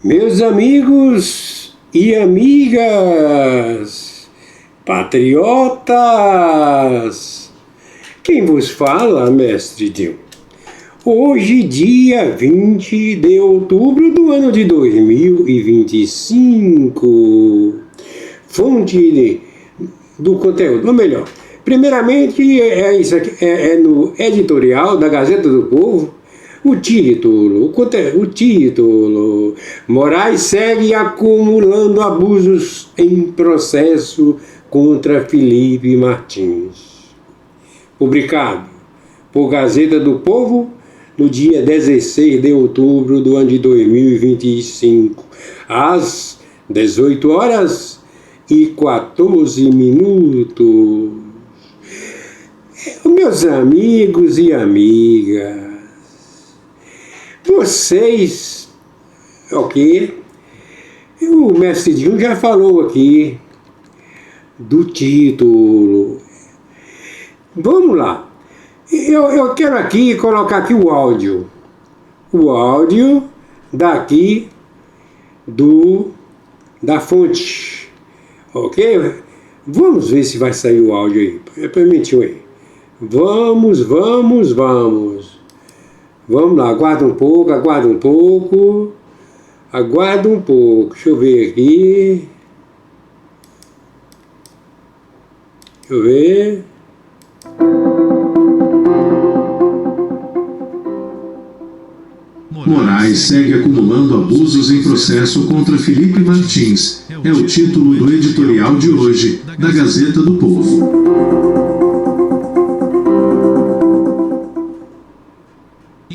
Meus amigos e amigas, patriotas, quem vos fala, mestre Dio? Hoje, dia 20 de outubro do ano de 2025, fonte do conteúdo, ou melhor, primeiramente isso aqui, é no editorial da Gazeta do Povo. O título, Moraes segue acumulando abusos em processo contra Felipe Martins. Publicado por Gazeta do Povo no dia 16 de outubro do ano de 2025, às 18 horas e 14 minutos. Meus amigos e amigas, vocês, ok? O mestre Dinho já falou aqui do título. Vamos lá. Eu quero aqui colocar aqui o áudio. O áudio daqui da fonte. Ok? Vamos ver se vai sair o áudio aí. Permitiu aí. Vamos. Vamos lá, aguarda um pouco. Deixa eu ver aqui. Moraes segue acumulando abusos em processo contra Felipe Martins. É o título do editorial de hoje, da Gazeta do Povo.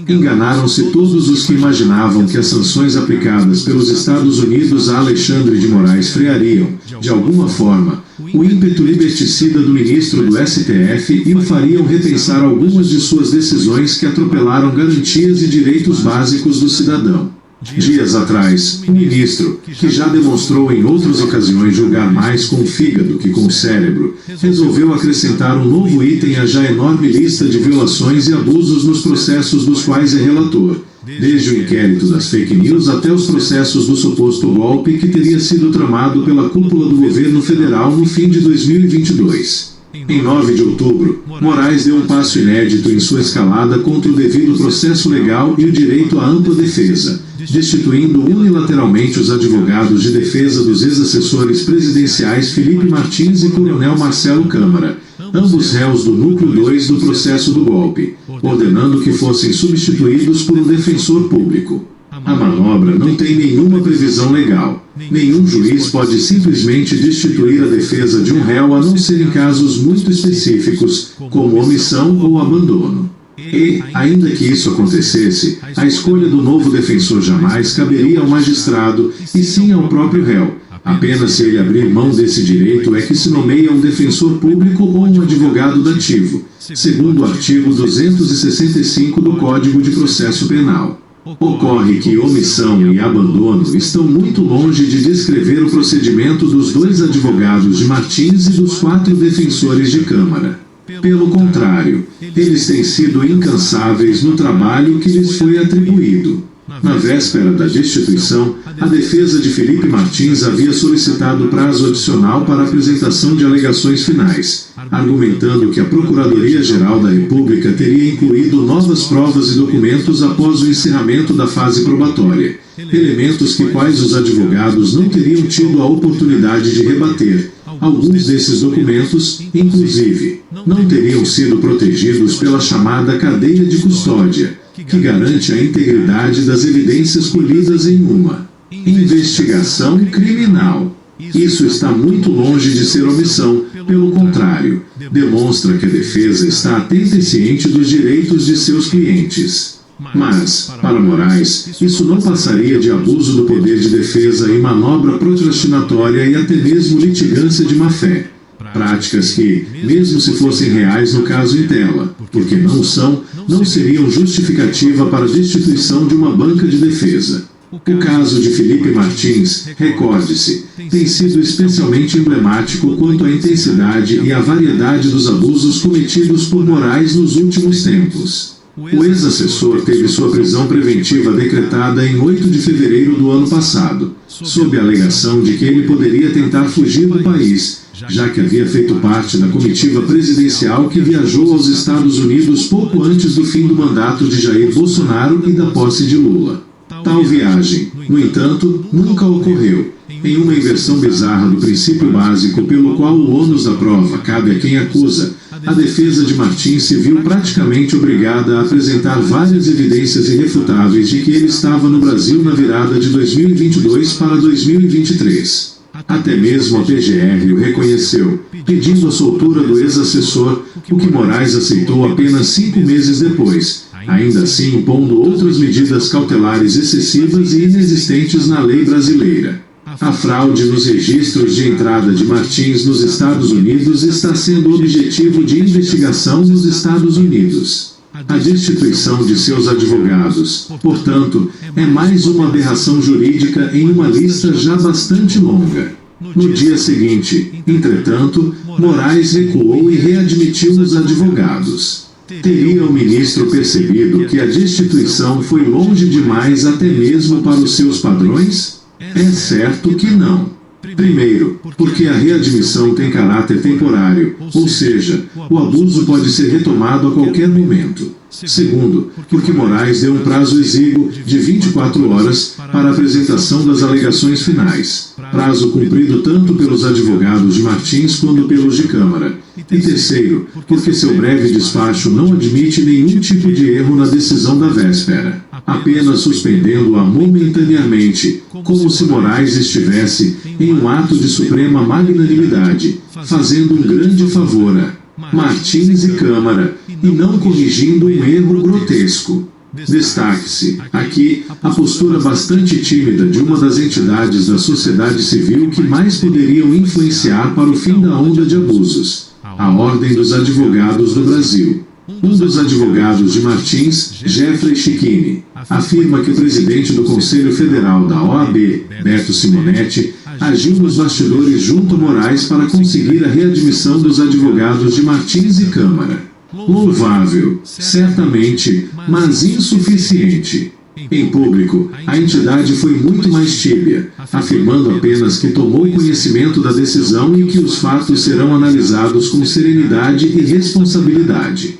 Enganaram-se todos os que imaginavam que as sanções aplicadas pelos Estados Unidos a Alexandre de Moraes freariam, de alguma forma, o ímpeto liberticida do ministro do STF e o fariam repensar algumas de suas decisões que atropelaram garantias e direitos básicos do cidadão. Dias atrás, o ministro, que já demonstrou em outras ocasiões julgar mais com o fígado que com o cérebro, resolveu acrescentar um novo item à já enorme lista de violações e abusos nos processos dos quais é relator, desde o inquérito das fake news até os processos do suposto golpe que teria sido tramado pela cúpula do governo federal no fim de 2022. Em 9 de outubro, Moraes deu um passo inédito em sua escalada contra o devido processo legal e o direito à ampla defesa, destituindo unilateralmente os advogados de defesa dos ex-assessores presidenciais Felipe Martins e Coronel Marcelo Câmara, ambos réus do núcleo 2 do processo do golpe, ordenando que fossem substituídos por um defensor público. A manobra não tem nenhuma previsão legal. Nenhum juiz pode simplesmente destituir a defesa de um réu a não ser em casos muito específicos, como omissão ou abandono. E, ainda que isso acontecesse, a escolha do novo defensor jamais caberia ao magistrado, e sim ao próprio réu. Apenas se ele abrir mão desse direito é que se nomeia um defensor público ou um advogado dativo, segundo o artigo 265 do Código de Processo Penal. Ocorre que omissão e abandono estão muito longe de descrever o procedimento dos dois advogados de Martins e dos 4 defensores de Câmara. Pelo contrário, eles têm sido incansáveis no trabalho que lhes foi atribuído. Na véspera da destituição, a defesa de Felipe Martins havia solicitado prazo adicional para a apresentação de alegações finais, argumentando que a Procuradoria-Geral da República teria incluído novas provas e documentos após o encerramento da fase probatória, elementos que quais os advogados não teriam tido a oportunidade de rebater. Alguns desses documentos, inclusive, não teriam sido protegidos pela chamada cadeia de custódia, que garante a integridade das evidências colhidas em uma investigação criminal. Isso está muito longe de ser omissão, pelo contrário, demonstra que a defesa está atenta e ciente dos direitos de seus clientes. Mas, para Moraes, isso não passaria de abuso do poder de defesa e manobra procrastinatória e até mesmo litigância de má-fé. Práticas que, mesmo se fossem reais no caso em tela, porque não são, não seriam justificativa para a destituição de uma banca de defesa. O caso de Felipe Martins, recorde-se, tem sido especialmente emblemático quanto à intensidade e à variedade dos abusos cometidos por Moraes nos últimos tempos. O ex-assessor teve sua prisão preventiva decretada em 8 de fevereiro do ano passado, sob a alegação de que ele poderia tentar fugir do país, já que havia feito parte da comitiva presidencial que viajou aos Estados Unidos pouco antes do fim do mandato de Jair Bolsonaro e da posse de Lula. Tal viagem, no entanto, nunca ocorreu, em uma inversão bizarra do princípio básico pelo qual o ônus da prova cabe a quem acusa. A defesa de Martins se viu praticamente obrigada a apresentar várias evidências irrefutáveis de que ele estava no Brasil na virada de 2022 para 2023. Até mesmo a PGR o reconheceu, pedindo a soltura do ex-assessor, o que Moraes aceitou apenas 5 meses depois, ainda assim impondo outras medidas cautelares excessivas e inexistentes na lei brasileira. A fraude nos registros de entrada de Martins nos Estados Unidos está sendo objetivo de investigação nos Estados Unidos. A destituição de seus advogados, portanto, é mais uma aberração jurídica em uma lista já bastante longa. No dia seguinte, entretanto, Moraes recuou e readmitiu os advogados. Teria o ministro percebido que a destituição foi longe demais até mesmo para os seus padrões? É certo que não. Primeiro, porque a readmissão tem caráter temporário, ou seja, o abuso pode ser retomado a qualquer momento. Segundo, porque Moraes deu um prazo exíguo de 24 horas para a apresentação das alegações finais, prazo cumprido tanto pelos advogados de Martins quanto pelos de Câmara. E terceiro, porque seu breve despacho não admite nenhum tipo de erro na decisão da véspera, apenas suspendendo-a momentaneamente, como se Moraes estivesse em um ato de suprema magnanimidade, fazendo um grande favor a Martins e Câmara, e não corrigindo um erro grotesco. Destaque-se, aqui, a postura bastante tímida de uma das entidades da sociedade civil que mais poderiam influenciar para o fim da onda de abusos, a Ordem dos Advogados do Brasil. Um dos advogados de Martins, Jeffrey Chiquini, afirma que o presidente do Conselho Federal da OAB, Beto Simonetti, agiu nos bastidores junto a Moraes para conseguir a readmissão dos advogados de Martins e Câmara. Louvável, certamente, mas insuficiente. Em público, a entidade foi muito mais tíbia, afirmando apenas que tomou conhecimento da decisão e que os fatos serão analisados com serenidade e responsabilidade.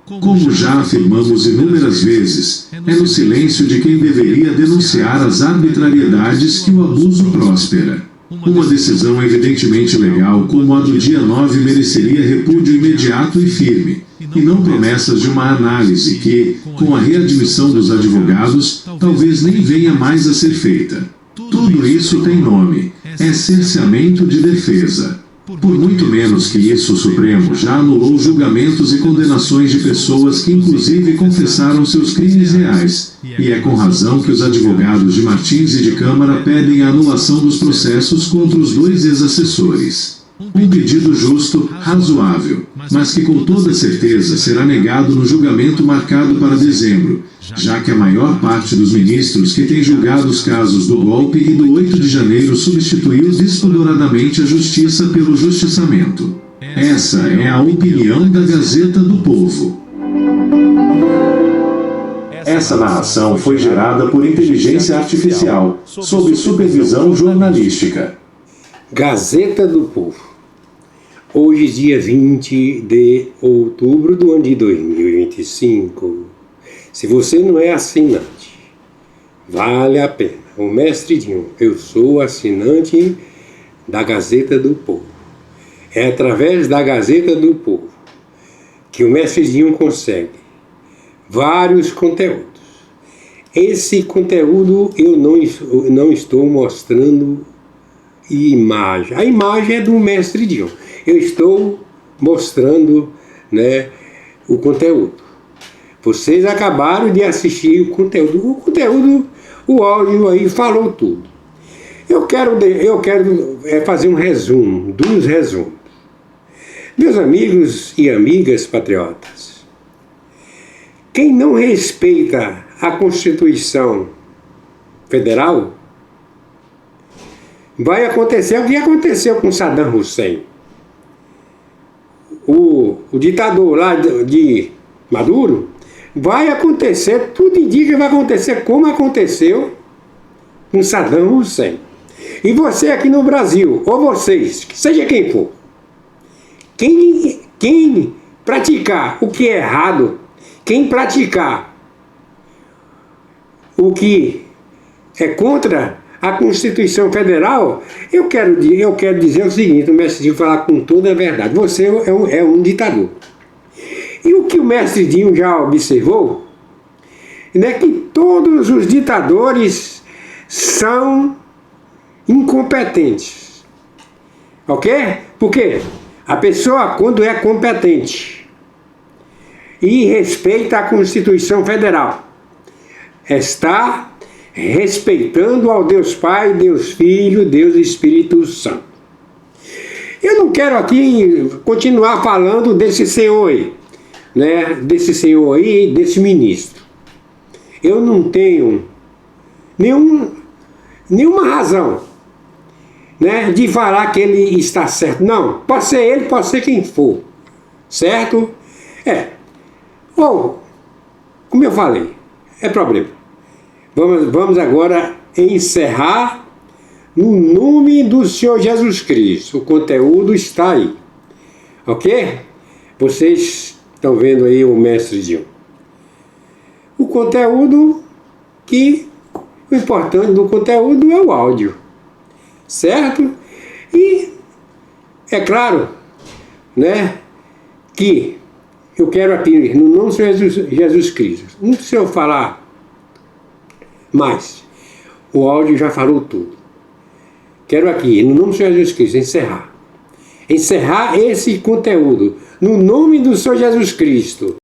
Como já afirmamos inúmeras vezes, é no silêncio de quem deveria denunciar as arbitrariedades que o abuso próspera. Uma decisão evidentemente legal como a do dia 9 mereceria repúdio imediato e firme, e não promessas de uma análise que, com a readmissão dos advogados, talvez nem venha mais a ser feita. Tudo isso tem nome: é cerceamento de defesa. Por muito menos que isso, o Supremo já anulou julgamentos e condenações de pessoas que inclusive confessaram seus crimes reais, e é com razão que os advogados de Martins e de Câmara pedem a anulação dos processos contra os dois ex-assessores. Um pedido justo, razoável, mas que com toda certeza será negado no julgamento marcado para dezembro, já que a maior parte dos ministros que têm julgado os casos do golpe e do 8 de janeiro substituiu despudoradamente a justiça pelo justiçamento. Essa é a opinião da Gazeta do Povo. Essa narração foi gerada por inteligência artificial, sob supervisão jornalística. Gazeta do Povo. Hoje, dia 20 de outubro do ano de 2025. Se você não é assinante, vale a pena. O Mestre Dinho, eu sou assinante da Gazeta do Povo. É através da Gazeta do Povo que o Mestre Dinho consegue vários conteúdos. Esse conteúdo eu não estou mostrando imagem. A imagem é do Mestre Dinho. Eu estou mostrando, né, o conteúdo. Vocês acabaram de assistir o conteúdo. O áudio aí falou tudo. Eu quero fazer um resumo, dos resumos. Meus amigos e amigas patriotas, quem não respeita a Constituição Federal, vai acontecer o que aconteceu com Saddam Hussein. O ditador lá de Maduro vai acontecer, tudo indica que vai acontecer como aconteceu com Saddam Hussein. E você aqui no Brasil, ou vocês, seja quem for, quem praticar o que é errado, quem praticar o que é contra a Constituição Federal, eu quero dizer o seguinte, o mestre Dinho falar com toda a verdade, você é um ditador. E o que o mestre Dinho já observou, né, que todos os ditadores são incompetentes. Ok? Porque a pessoa, quando é competente e respeita a Constituição Federal, está respeitando ao Deus Pai, Deus Filho, Deus Espírito Santo. Eu não quero aqui continuar falando desse senhor aí, né? Desse senhor aí, desse ministro. Eu não tenho nenhuma razão, né, de falar que ele está certo. Não, pode ser ele, pode ser quem for, certo? Ou, como eu falei, é problema. Vamos agora encerrar no nome do Senhor Jesus Cristo. O conteúdo está aí, ok? Vocês estão vendo aí o mestre Dinho. O conteúdo o importante do conteúdo é o áudio, certo? E é claro, né, que eu quero aqui, no nome do Senhor Jesus Cristo, não precisa eu falar mais, o áudio já falou tudo. Quero aqui, no nome do Senhor Jesus Cristo, encerrar esse conteúdo, no nome do Senhor Jesus Cristo.